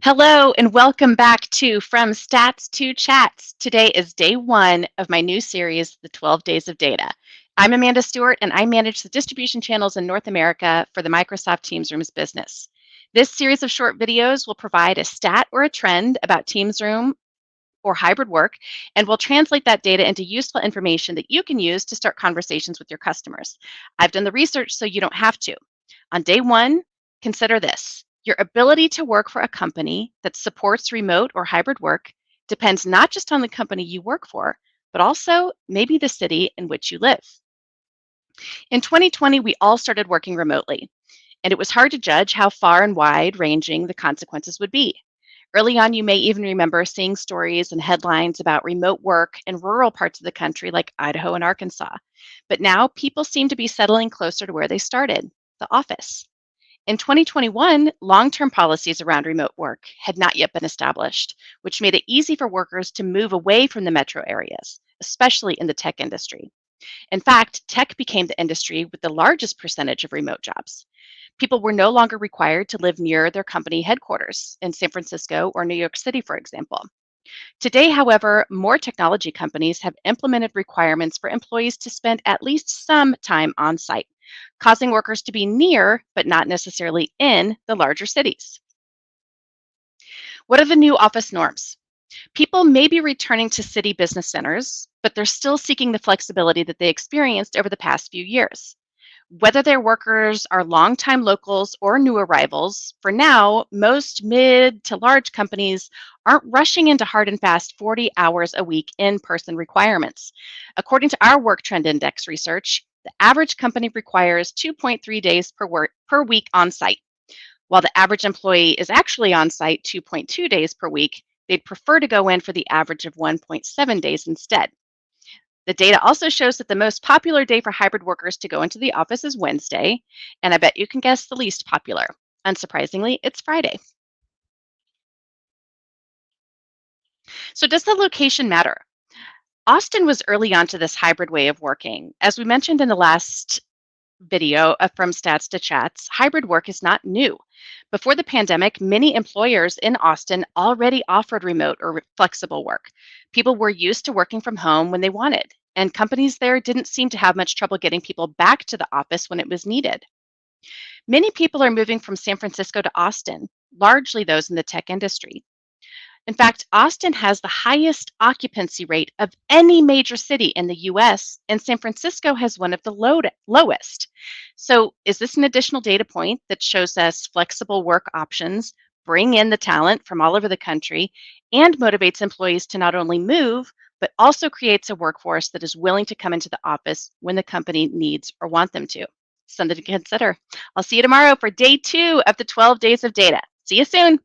Hello and welcome back to From Stats to Chats. Today is day one of my new series, The 12 Days of Data. I'm Amanda Stewart and I manage the distribution channels in North America for the Microsoft Teams Rooms business. This series of short videos will provide a stat or a trend about Teams Room or hybrid work, and we'll translate that data into useful information that you can use to start conversations with your customers. I've done the research so you don't have to. On day one, consider this. Your ability to work for a company that supports remote or hybrid work depends not just on the company you work for, but also maybe the city in which you live. In 2020, we all started working remotely, and it was hard to judge how far and wide ranging the consequences would be. Early on, you may even remember seeing stories and headlines about remote work in rural parts of the country like Idaho and Arkansas. But now people seem to be settling closer to where they started, the office. In 2021, long term policies around remote work had not yet been established, which made it easy for workers to move away from the metro areas, especially in the tech industry. In fact, tech became the industry with the largest percentage of remote jobs. People were no longer required to live near their company headquarters in San Francisco or New York City, for example. Today, however, more technology companies have implemented requirements for employees to spend at least some time on site, causing workers to be near, but not necessarily in, the larger cities. What are the new office norms? People may be returning to city business centers, but they're still seeking the flexibility that they experienced over the past few years. Whether their workers are longtime locals or new arrivals, for now, most mid to large companies aren't rushing into hard and fast 40 hours a week in person requirements. According to our Work Trend Index research, the average company requires 2.3 days per week on site. While the average employee is actually on site 2.2 days per week, they'd prefer to go in for the average of 1.7 days instead. The data also shows that the most popular day for hybrid workers to go into the office is Wednesday, and I bet you can guess the least popular. Unsurprisingly, it's Friday. So, does the location matter? Austin was early on to this hybrid way of working. As we mentioned in the last video From Stats to Chats, hybrid work is not new. Before the pandemic, many employers in Austin already offered remote or flexible work. People were used to working from home when they wanted, and companies there didn't seem to have much trouble getting people back to the office when it was needed. Many people are moving from San Francisco to Austin, largely those in the tech industry. In fact, Austin has the highest occupancy rate of any major city in the US, and San Francisco has one of the lowest. So, is this an additional data point that shows us flexible work options bring in the talent from all over the country and motivates employees to not only move, but also creates a workforce that is willing to come into the office when the company needs or want them to? Something to consider. I'll see you tomorrow for day two of the 12 days of data. See you soon.